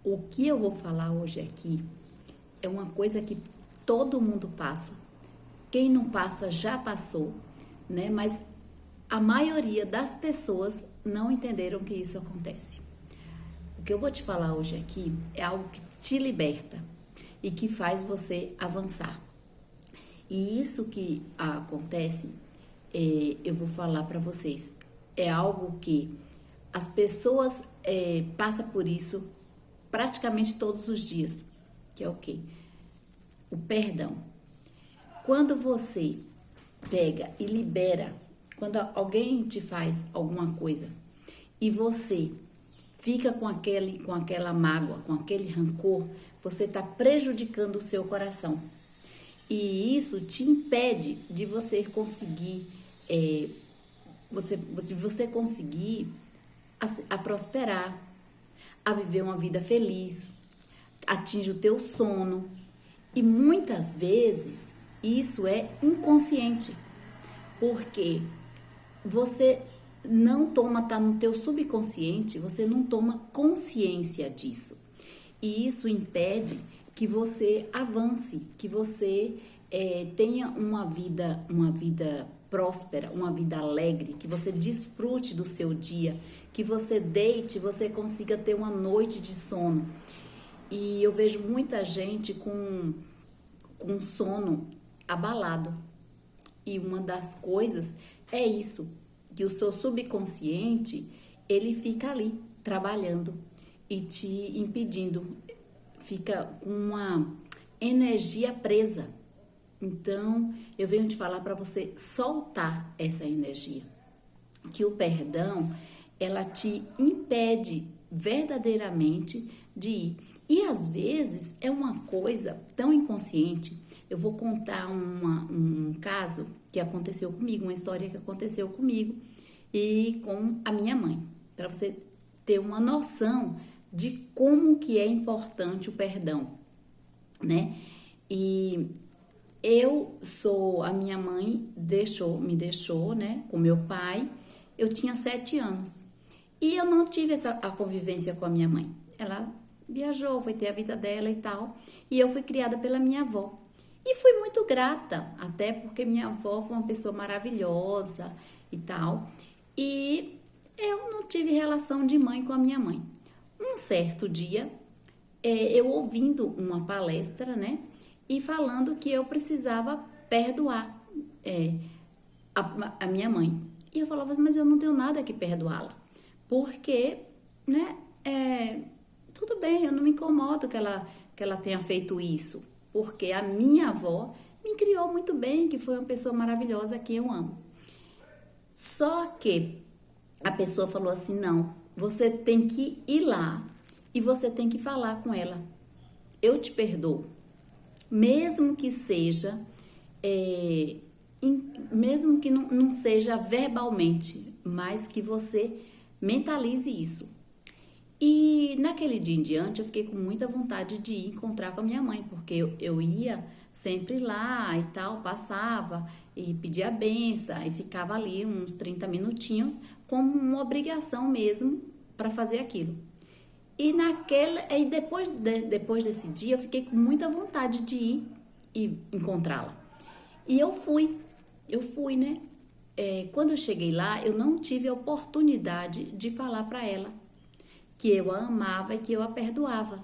O que eu vou falar hoje aqui é uma coisa que todo mundo passa. Quem não passa já passou, né? Mas a maioria das pessoas não entenderam que isso acontece. O que eu vou te falar hoje aqui é algo que te liberta e que faz você avançar. E isso que acontece, eu vou falar para vocês, é algo que as pessoas passam por isso praticamente todos os dias, que é o quê? O perdão. Quando você pega e libera, quando alguém te faz alguma coisa e você fica com aquela mágoa, com aquele rancor, você está prejudicando o seu coração. E isso te impede de você conseguir, você conseguir a prosperar, a viver uma vida feliz, atinge o teu sono. E muitas vezes isso é inconsciente, porque você não toma, tá no teu subconsciente, você não toma consciência disso. E isso impede que você avance, que você tenha uma vida próspera, uma vida alegre, que você desfrute do seu dia, que você deite, você consiga ter uma noite de sono. E eu vejo muita gente com sono abalado. E uma das coisas é isso, que o seu subconsciente, ele fica ali, trabalhando e te impedindo, fica com uma energia presa. Então, eu venho te falar para você soltar essa energia. Que o perdão, ela te impede verdadeiramente de ir. E às vezes é uma coisa tão inconsciente. Eu vou contar um caso que aconteceu comigo, uma história que aconteceu comigo e com a minha mãe, para você ter uma noção de como que é importante o perdão, né? E a minha mãe me deixou, né, com meu pai. Eu tinha 7 anos e eu não tive a convivência com a minha mãe. Ela viajou, foi ter a vida dela e tal, e eu fui criada pela minha avó. E fui muito grata, até porque minha avó foi uma pessoa maravilhosa e tal. E eu não tive relação de mãe com a minha mãe. Um certo dia, eu ouvindo uma palestra, né, e falando que eu precisava perdoar a minha mãe. E eu falava, mas eu não tenho nada que perdoá-la, porque, né, tudo bem, eu não me incomodo que ela tenha feito isso, porque a minha avó me criou muito bem, que foi uma pessoa maravilhosa que eu amo. Só que a pessoa falou assim, não, você tem que ir lá e você tem que falar com ela. Eu te perdoo, mesmo que seja, mesmo que não seja verbalmente, mas que você mentalize isso. E naquele dia em diante eu fiquei com muita vontade de ir encontrar com a minha mãe, porque eu ia sempre lá e tal, passava e pedia a benção e ficava ali uns 30 minutinhos como uma obrigação mesmo para fazer aquilo. E depois desse dia eu fiquei com muita vontade de ir e encontrá-la. E eu fui, né? Quando eu cheguei lá, eu não tive a oportunidade de falar para ela que eu a amava e que eu a perdoava,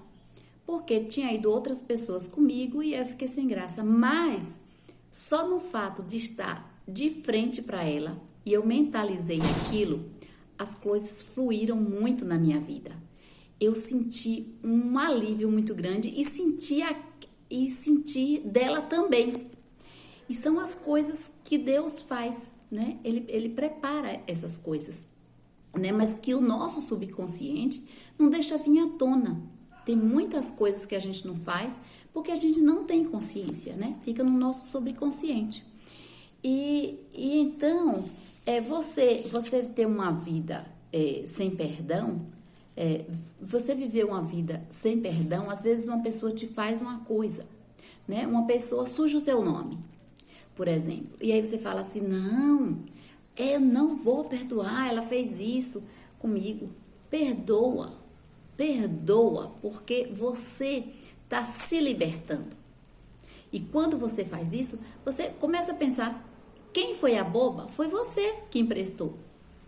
porque tinha ido outras pessoas comigo e eu fiquei sem graça. Mas só no fato de estar de frente para ela e eu mentalizei aquilo, as coisas fluíram muito na minha vida. Eu senti um alívio muito grande e senti dela também. E são as coisas que Deus faz, né? Ele prepara essas coisas, né? Mas que o nosso subconsciente não deixa vir à tona. Tem muitas coisas que a gente não faz porque a gente não tem consciência, né? Fica no nosso subconsciente. E então, você ter uma vida sem perdão, você viver uma vida sem perdão, às vezes uma pessoa te faz uma coisa, né? Uma pessoa suja o teu nome, por exemplo. E aí você fala assim, não, eu não vou perdoar, ela fez isso comigo. Perdoa, perdoa, porque você está se libertando. E quando você faz isso, você começa a pensar, quem foi a boba? Foi você que emprestou.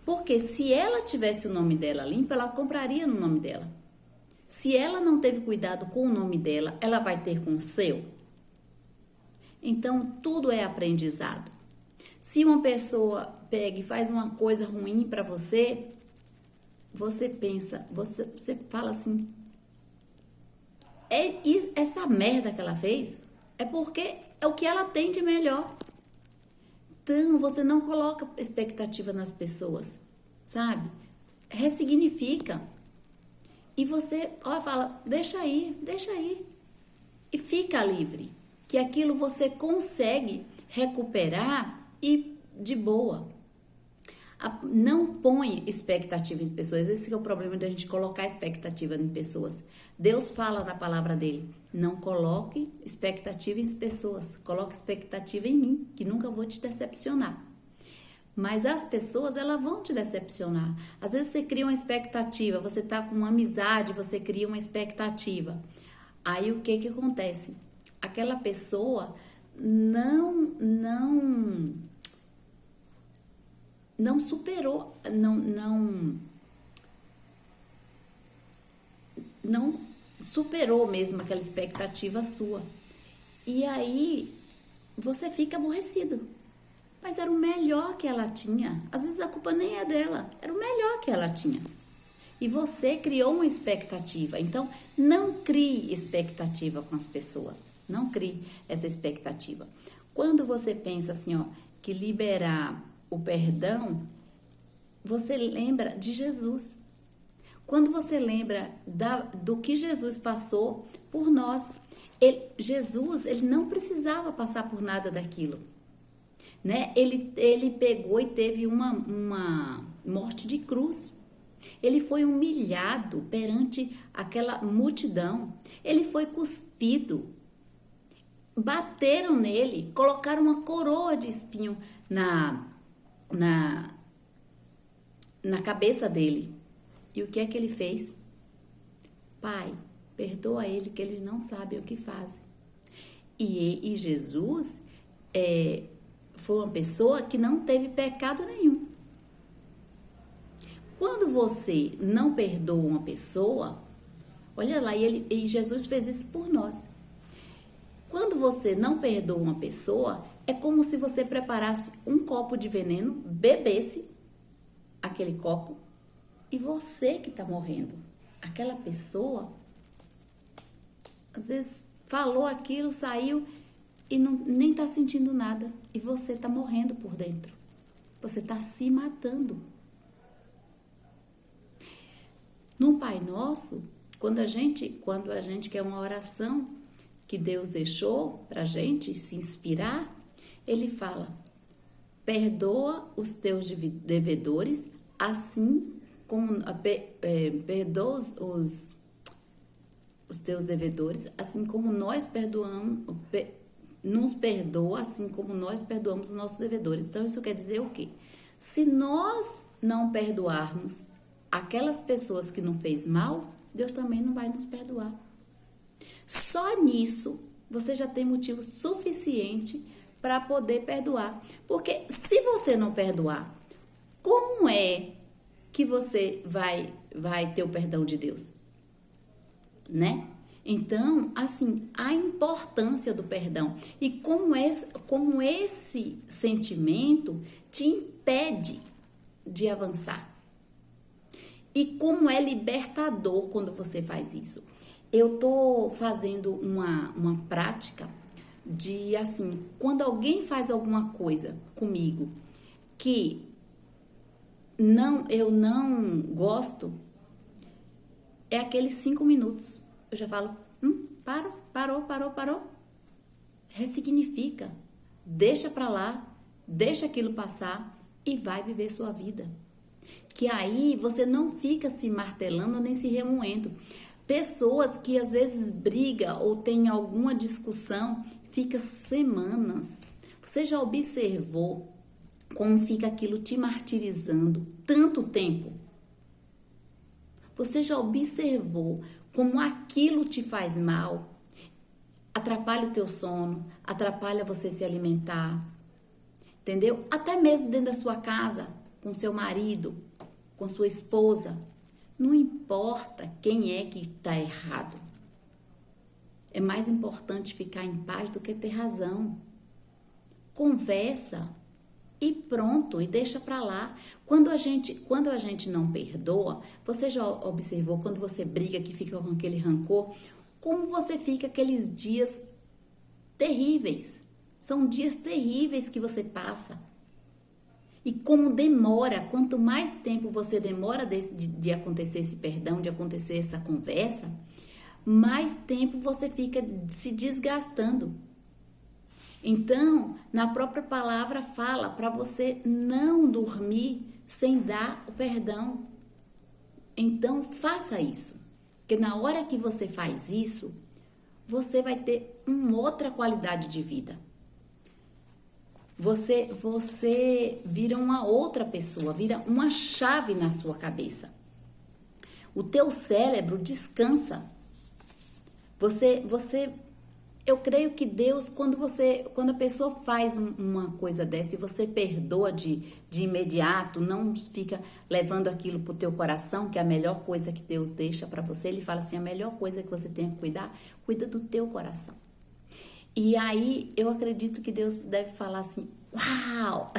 Porque se ela tivesse o nome dela limpo, ela compraria no nome dela. Se ela não teve cuidado com o nome dela, ela vai ter com o seu? Então, tudo é aprendizado. Se uma pessoa pega e faz uma coisa ruim para você, você pensa, você fala assim, essa merda que ela fez é porque é o que ela tem de melhor. Então, você não coloca expectativa nas pessoas, sabe? Ressignifica. E você, fala, deixa aí. E fica livre. Que aquilo você consegue recuperar e de boa. Não põe expectativa em pessoas. Esse é o problema de a gente colocar expectativa em pessoas. Deus fala na palavra dele, não coloque expectativa em pessoas, coloque expectativa em mim, que nunca vou te decepcionar. Mas as pessoas, elas vão te decepcionar. Às vezes você cria uma expectativa, você tá com uma amizade, você cria uma expectativa. Aí o que acontece? Aquela pessoa não superou, não superou mesmo aquela expectativa sua. E aí você fica aborrecido. Mas era o melhor que ela tinha. Às vezes a culpa nem é dela, era o melhor que ela tinha. E você criou uma expectativa. Então, não crie expectativa com as pessoas. Não crie essa expectativa. Quando você pensa assim, que liberar o perdão, você lembra de Jesus. Quando você lembra do que Jesus passou por nós, Jesus não precisava passar por nada daquilo, né? Ele pegou e teve uma morte de cruz. Ele foi humilhado perante aquela multidão. Ele foi cuspido. Bateram nele, colocaram uma coroa de espinho na cabeça dele. E o que é que ele fez? Pai, perdoa ele que eles não sabem o que fazem. E Jesus foi uma pessoa que não teve pecado nenhum. Quando você não perdoa uma pessoa, olha lá, e Jesus fez isso por nós. Quando você não perdoa uma pessoa, é como se você preparasse um copo de veneno, bebesse aquele copo, e você que está morrendo. Aquela pessoa, às vezes, falou aquilo, saiu e nem está sentindo nada. E você está morrendo por dentro. Você está se matando. No Pai Nosso, quando a gente quer uma oração que Deus deixou para a gente se inspirar, Ele fala, perdoa os teus devedores, assim como perdoa os teus devedores, assim como nós perdoamos, nos perdoa, assim como nós perdoamos os nossos devedores. Então, isso quer dizer o quê? Se nós não perdoarmos aquelas pessoas que nos fez mal, Deus também não vai nos perdoar. Só nisso, você já tem motivo suficiente para poder perdoar. Porque se você não perdoar, como é que você vai ter o perdão de Deus? Né? Então, assim, a importância do perdão e como esse sentimento te impede de avançar. E como é libertador quando você faz isso. Eu tô fazendo uma prática de, assim, quando alguém faz alguma coisa comigo que eu não gosto, é aqueles 5 minutos. Eu já falo, parou. Ressignifica. Deixa pra lá, deixa aquilo passar e vai viver sua vida. Que aí você não fica se martelando nem se remoendo. Pessoas que às vezes brigam ou tem alguma discussão, fica semanas. Você já observou como fica aquilo te martirizando tanto tempo? Você já observou como aquilo te faz mal? Atrapalha o teu sono, atrapalha você se alimentar, entendeu? Até mesmo dentro da sua casa, com seu marido, com sua esposa. Não importa quem é que está errado. É mais importante ficar em paz do que ter razão. Conversa e pronto, e deixa pra lá. Quando a gente não perdoa, você já observou quando você briga que fica com aquele rancor, como você fica aqueles dias terríveis. São dias terríveis que você passa. E como demora, quanto mais tempo você demora de acontecer esse perdão, de acontecer essa conversa, mais tempo você fica se desgastando. Então, na própria palavra fala para você não dormir sem dar o perdão. Então, faça isso. Porque na hora que você faz isso, você vai ter uma outra qualidade de vida. Você vira uma outra pessoa, vira uma chave na sua cabeça. O teu cérebro descansa. Eu creio que Deus, quando a pessoa faz uma coisa dessa e você perdoa de imediato, não fica levando aquilo pro teu coração, que é a melhor coisa que Deus deixa para você, ele fala assim, a melhor coisa que você tem que cuidar, cuida do teu coração. E aí, eu acredito que Deus deve falar assim, uau,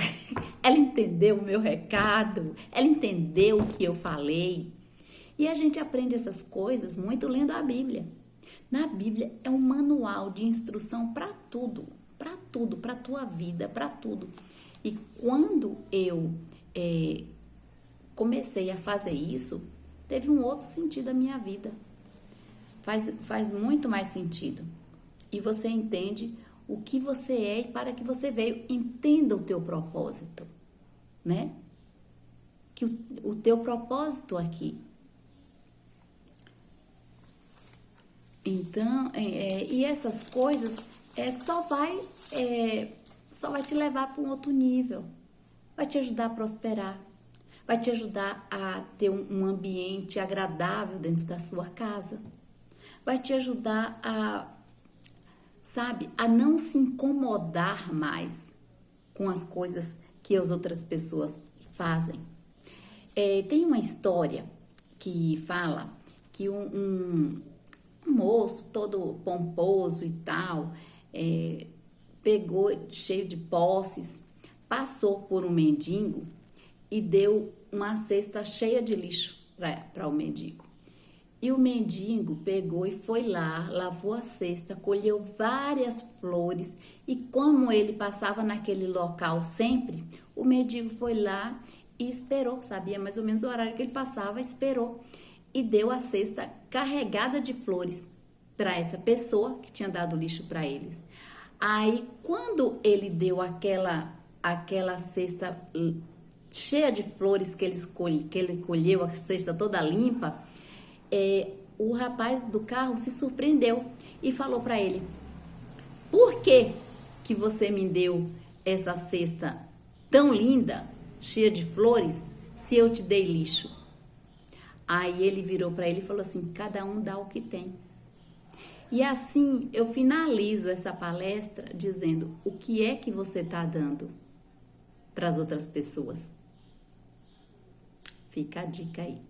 ela entendeu o meu recado, ela entendeu o que eu falei. E a gente aprende essas coisas muito lendo a Bíblia. Na Bíblia é um manual de instrução para tudo, para tua vida, para tudo. E quando eu comecei a fazer isso, teve um outro sentido da minha vida. Faz muito mais sentido. E você entende o que você é e para que você veio. Entenda o teu propósito, né? Que o teu propósito aqui. Então, e essas coisas só vai te levar para um outro nível. Vai te ajudar a prosperar. Vai te ajudar a ter um ambiente agradável dentro da sua casa. Vai te ajudar a não se incomodar mais com as coisas que as outras pessoas fazem. Tem uma história que fala que um moço todo pomposo e tal, pegou cheio de posses, passou por um mendigo e deu uma cesta cheia de lixo para o mendigo. E o mendigo pegou e foi lá, lavou a cesta, colheu várias flores e como ele passava naquele local sempre, o mendigo foi lá e esperou, sabia mais ou menos o horário que ele passava, esperou e deu a cesta carregada de flores para essa pessoa que tinha dado lixo para ele. Aí, quando ele deu aquela cesta cheia de flores que ele colheu, a cesta toda limpa, o rapaz do carro se surpreendeu e falou para ele, por que você me deu essa cesta tão linda, cheia de flores, se eu te dei lixo? Aí ele virou para ele e falou assim, cada um dá o que tem. E assim eu finalizo essa palestra dizendo, o que é que você está dando para as outras pessoas? Fica a dica aí.